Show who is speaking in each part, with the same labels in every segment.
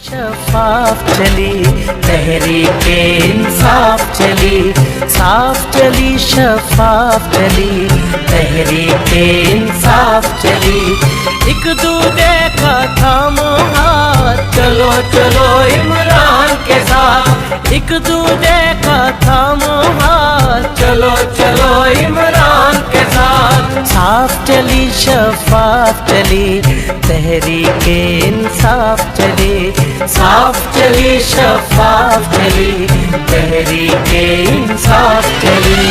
Speaker 1: शफाफ चली तहरीके इंसाफ चली, साफ चली शफाफ चली तहरीके इंसाफ चली। एक दूजे का थामो हाथ, चलो चलो इमरान के साथ। एक दूजे का थामो हाथ, चलो चलो इमरान के साथ। साफ चली शफाफ चली तहरीके इंसाफ चली, साफ चली शफाफ चली तहरीके इंसाफ चली।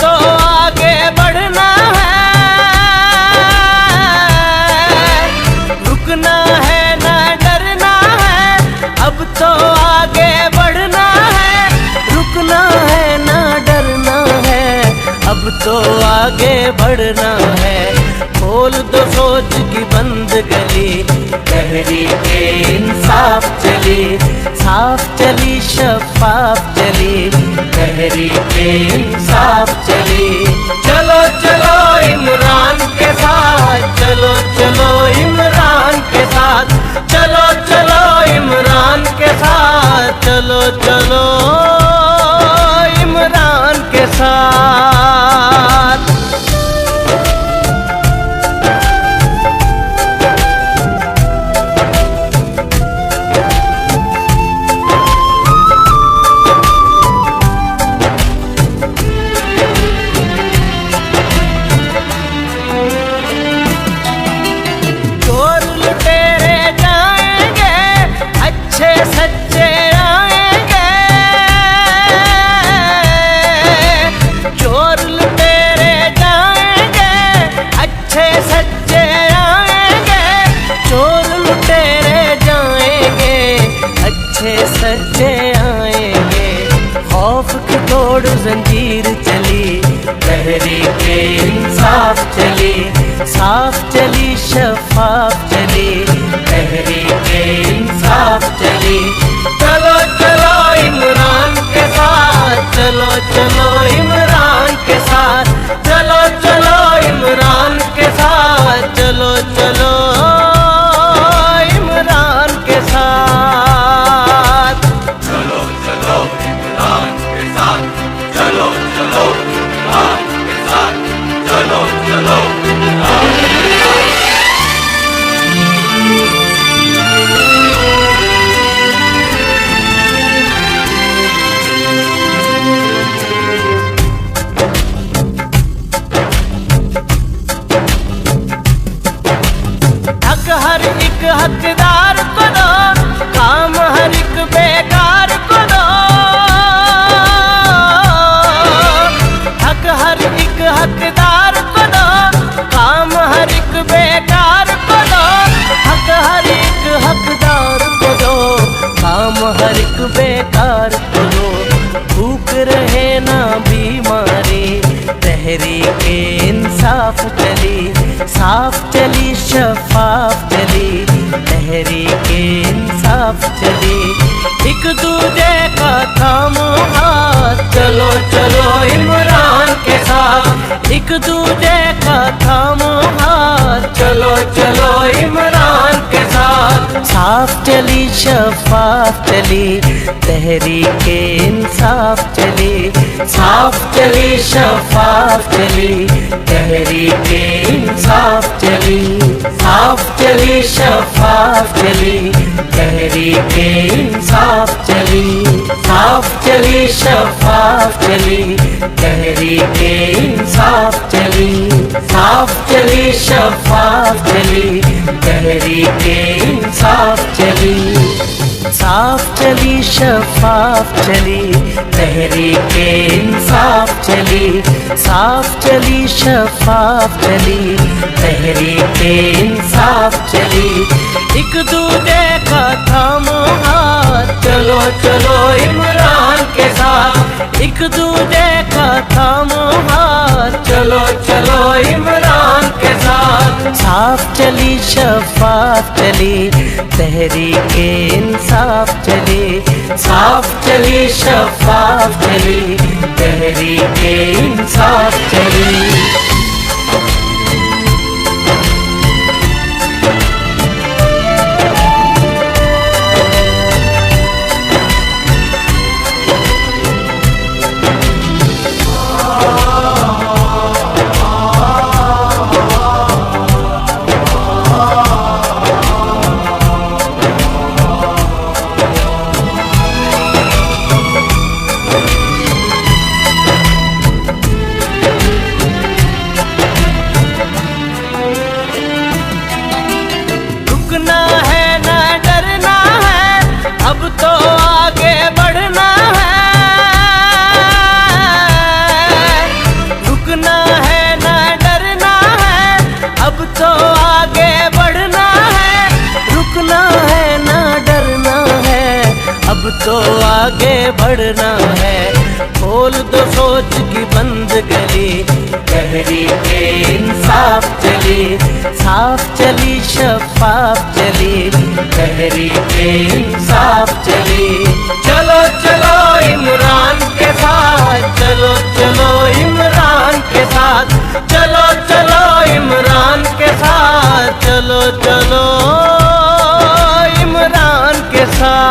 Speaker 1: तो आगे बढ़ना है, रुकना है ना डरना है। अब तो आगे बढ़ना है, रुकना है ना डरना है। अब तो आगे बढ़ना है। खोल दो सोच की बंद गली, तहरीके इंसाफ चली, साफ चली शफाफ चली तहरीके इंसाफ चली। चलो चलो इमरान के साथ, चलो चलो इमरान के साथ। चलो चलो इमरान के साथ, चलो चलो इमरान के साथ। सच्चे आएंगे, चोर लुटेरे जाएंगे, अच्छे सच्चे आएंगे। चोर लुटेरे जाएंगे, अच्छे सच्चे आएंगे। खौफ की तोड़ जंजीर चली, तहरीके इंसाफ चली, साफ चली शफाफ चली तहरीके इंसाफ चली। चलो चलो इमरान के साथ, चलो चलो इमरान के साथ। चलो चलो इमरान के साथ, चलो चलो इमरान के साथ।
Speaker 2: चलो चलो इमरान के साथ, चलो चलो इमरान के साथ। चलो चलो इमरान के साथ।
Speaker 1: हर एक हकदार को दो, काम हर एक बेकार को दो। हक हर एक हकदार को दो, काम हर एक बेकार को दो। हक हर एक हकदार को दो, काम हर एक बेकार को दो। भूख रहे ना बीमारी, तहरीके इंसाफ चली, साफ चली शफाफ चली तहरीके इंसाफ चली। एक दूजे का थामो हाथ, चलो चलो इमरान के साथ। एक दूजे का थामो हाथ, चलो चलो इमरान के साथ। साफ चली शफाफ चली तहरीके इंसाफ चली, साफ चली शफाफ चली तहरीके इंसाफ चली। साफ चली शफाफ चली तहरीके इंसाफ चली, साफ चली शफाफ चली तहरीके इंसाफ चली। साफ चली शफाफ चली तहरीके इंसाफ चली। साफ चली शफाफ चली तहरीक इंसाफ चली, साफ चली शफाफ चली तहरीक इंसाफ चली। एक दूजे का थामो हाथ, चलो चलो इमरान के साथ। एक दूजे का थामो हाथ, चलो चलो इमरान के साथ। साफ चली शफाफ चली तहरीक इंसाफ चली, साफ चली शफाफ चली तहरीक इंसाफ चली। रुकना है ना डरना है, अब तो आगे बढ़ना है। रुकना है ना डरना है, अब तो आगे बढ़ना है। रुकना है ना डरना है, अब तो आगे बढ़ना है। खोल दो सोच की बंद गली, तहरीक इंसाफ चली, साफ चली शफाफ चली तहरीक इंसाफ चली। चलो चलो इमरान के साथ, चलो चलो इमरान के साथ। चलो चलो इमरान के साथ, चलो चलो इमरान के साथ।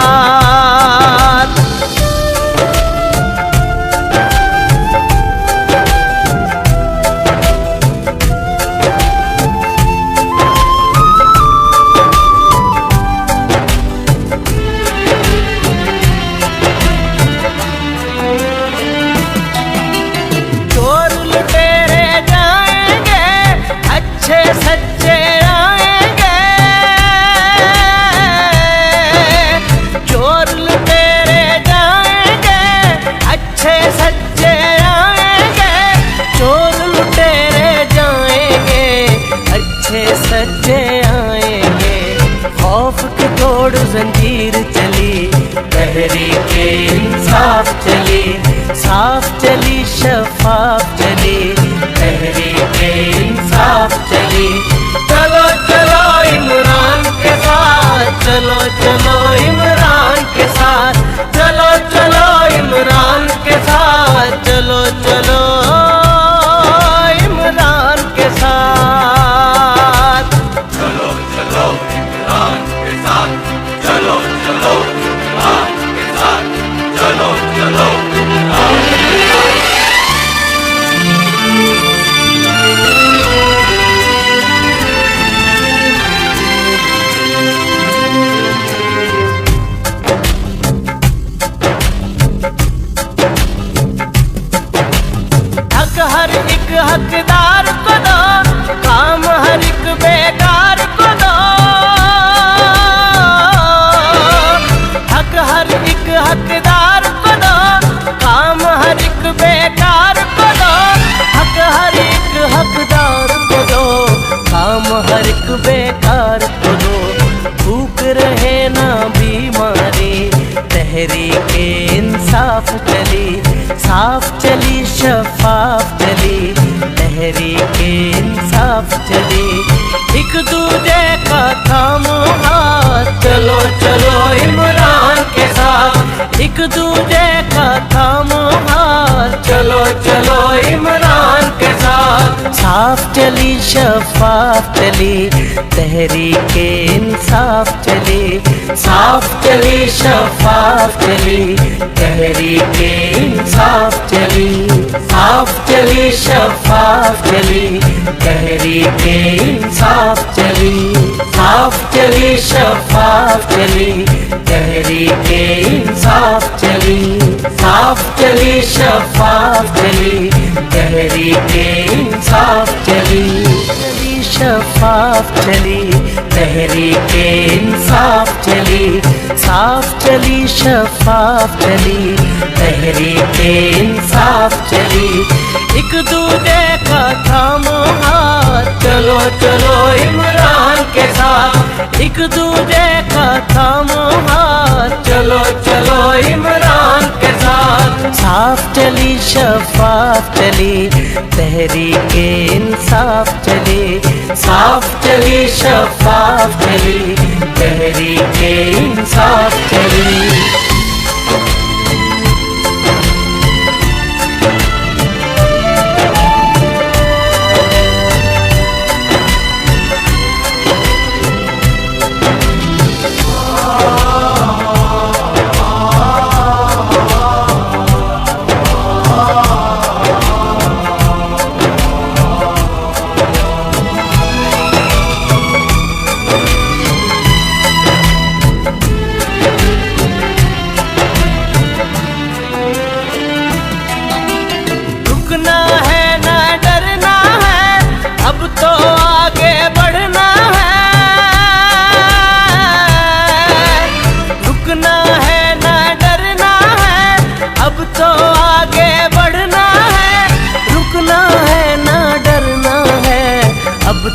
Speaker 1: चोर लुटेरे जाएंगे, अच्छे सच्चे आएंगे। चोर लुटेरे जाएंगे, अच्छे सच्चे आएंगे। चोर लुटेरे जाएंगे, अच्छे सच्चे आएंगे। खौफ की तोड़ जंजीर चली, तहरीक इंसाफ चली, साफ चली शफाफ चली तहरीक इंसाफ चली। चलो चलो इमरान के साथ, चलो चलो इमरान के साथ। चलो चलो इमरान के साथ, चलो चलो इमरान के साथ।
Speaker 2: चलो चलो इमरान के साथ, चलो चलो इमरान के साथ, चलो चलो इमरान के साथ।
Speaker 1: हक हर एक हकदार को दो, काम हर एक बेकार को दो। हक हर एक हकदार को दो, काम हर एक बेकार को दो। हक हर एक हकदार को दो, काम हर एक बेकार को दो। भूख रहे ना बीमारी, तहरीक इंसाफ चली, साफ चली शफाफ चली तहरीक इंसाफ चली। एक दूजे का थामो हाथ, चलो चलो इमरान के साथ। एक दूजे का थामो हाथ, चलो चलो इमरान के साथ। साफ चली शफाफ चली तहरीक इंसाफ चली, साफ चली शफाफ चली तहरीक इंसाफ चली। साफ चली शफाफ चली तहरीक इंसाफ चली, साफ चली शफाफ चली तहरीक इंसाफ चली। साफ चली शफाफ चली तहरीक इंसाफ चली, शफाफ चली तहरीके इंसाफ चली, साफ चली शफाफ चली, तहरीके इंसाफ चली। एक दूजे का थामो हाथ, चलो चलो इमरान के साथ। एक दूजे का थामो हाथ, चलो चलो इमरान के साथ। साफ चली शफाफ चली, तहरीके इंसाफ चली, साफ चली शफाफ चली, तहरीके इंसाफ चली।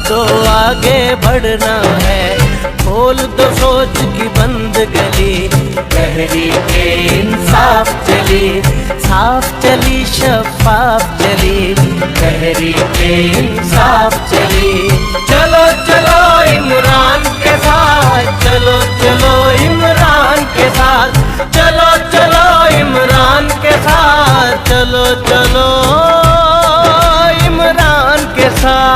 Speaker 1: तो आगे बढ़ना है, खोल दो सोच की बंद गली, तहरीके इंसाफ चली, साफ चली शफाफ चली, तहरीके इंसाफ चली। चलो चलो इमरान के साथ, चलो चलो इमरान के साथ, चलो चलो इमरान के साथ, चलो चलो इमरान के साथ।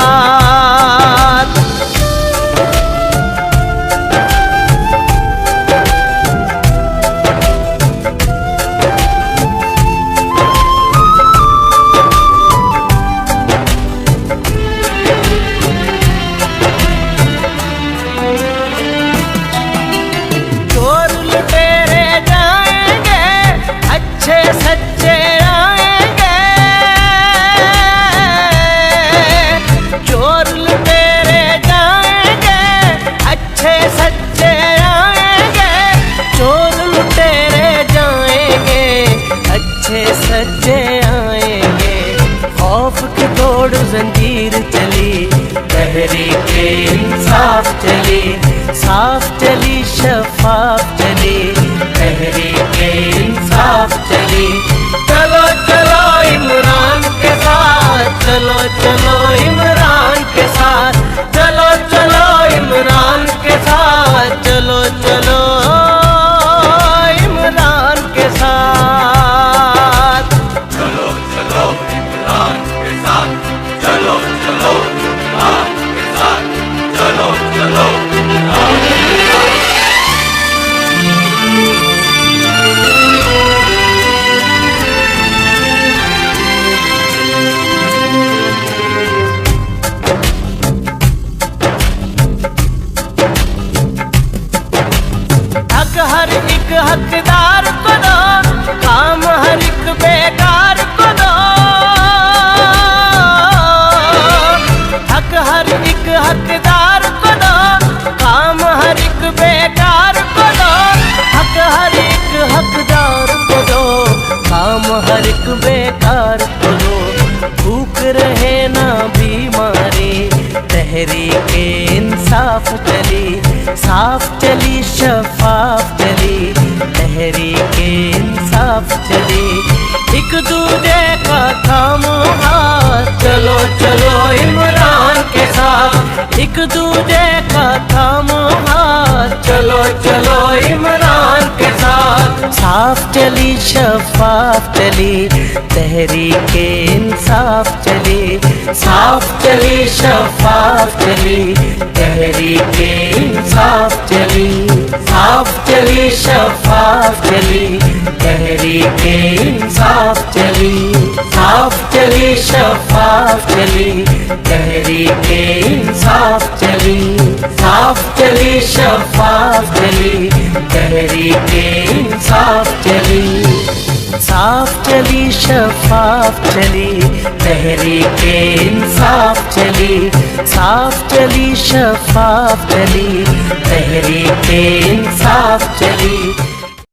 Speaker 1: सच्चे आएंगे, खौफ की तोड़ जंजीर चली, तहरीके इंसाफ चली, साफ चली शफाफ चली, तहरीके इंसाफ चली। चलो चलो इमरान के साथ, चलो चलो इमरान के साथ, चलो चलो इमरान के साथ, चलो चलो इमरान के साथ। हर एक हकदार को दो, काम हर एक बेकार को दो। हक हर एक हकदार को दो, काम हर एक बेकार को दो। हक हर एक हकदार को दो, काम हर एक बेकार को दो। भूख रहे ना बीमारी, तहरीके इंसाफ चली, साफ चली शफाफ चली, तहरीके इंसाफ चली। एक दूजे का थामो हाथ, चलो चलो इमरान के साथ। एक दूजे का थामो हाथ, चलो चलो इमरान के साथ। साफ चली शफाफ चली, तहरीके इंसाफ चली, साफ चली शफाफ चली, तहरीके इंसाफ चली, साफ चली शफाफ चली, तहरीके इंसाफ चली, साफ चली शफाफ चली, तहरीके इंसाफ चली, साफ चली शफाफ चली, तहरीके इंसाफ चली। साफ चली शफाफ चली, तहरीके इंसाफ चली। साफ चली शफाफ चली, तहरीके इंसाफ चली।